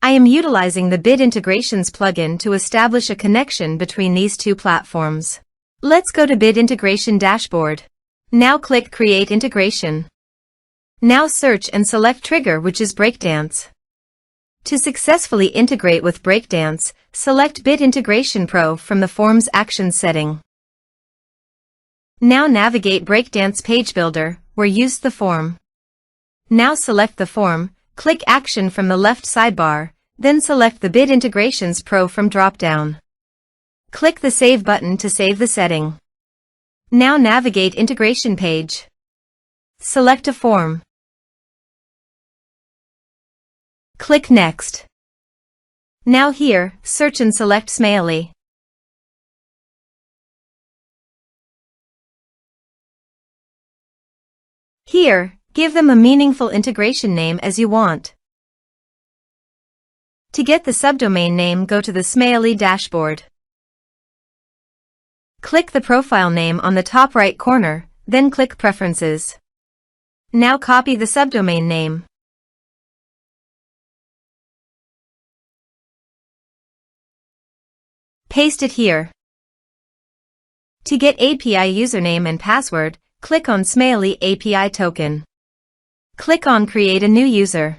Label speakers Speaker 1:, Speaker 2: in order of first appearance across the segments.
Speaker 1: I am utilizing the Bid Integrations plugin to establish a connection between these two platforms. Let's go to Bid Integration Dashboard. Now click Create Integration. Now search and select Trigger, which is Breakdance. To successfully integrate with Breakdance, select Bid Integration Pro from the Forms Actions setting. Now navigate Breakdance Page Builder, where use the form. Now select the form, click Action from the left sidebar, then select the Bid Integrations Pro from drop-down. Click the Save button to save the setting. Now navigate Integration Page. Select a form. Click Next. Now here, search and select Smaily. Here, give them a meaningful integration name as you want. To get the subdomain name, go to the Smaily dashboard. Click the profile name on the top right corner, then click Preferences. Now copy the subdomain name. Paste it here. To get API username and password, click on Smaily API token. Click on Create a new user.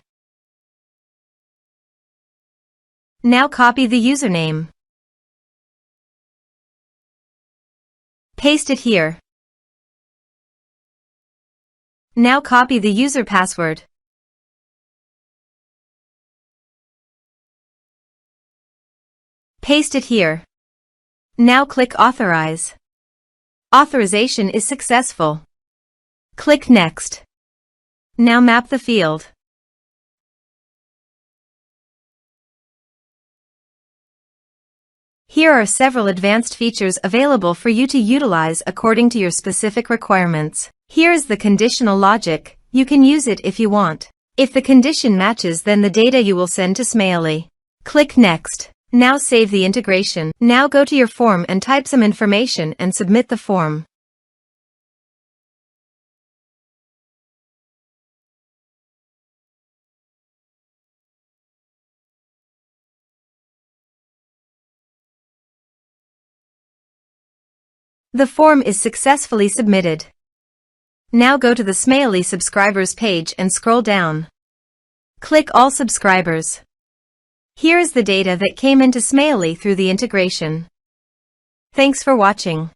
Speaker 1: Now copy the username. Paste it here. Now copy the user password. Paste it here. Now click Authorize. Authorization is successful. Click Next. Now map the field. Here are several advanced features available for you to utilize according to your specific requirements. Here is the conditional logic. You can use it if you want. If the condition matches, then the data you will send to Smaily. Click Next. Now save the integration. Now go to your form and type some information and submit the form. The form is successfully submitted. Now go to the Smaily subscribers page and scroll down. Click All Subscribers. Here is the data that came into Smaily through the integration. Thanks for watching.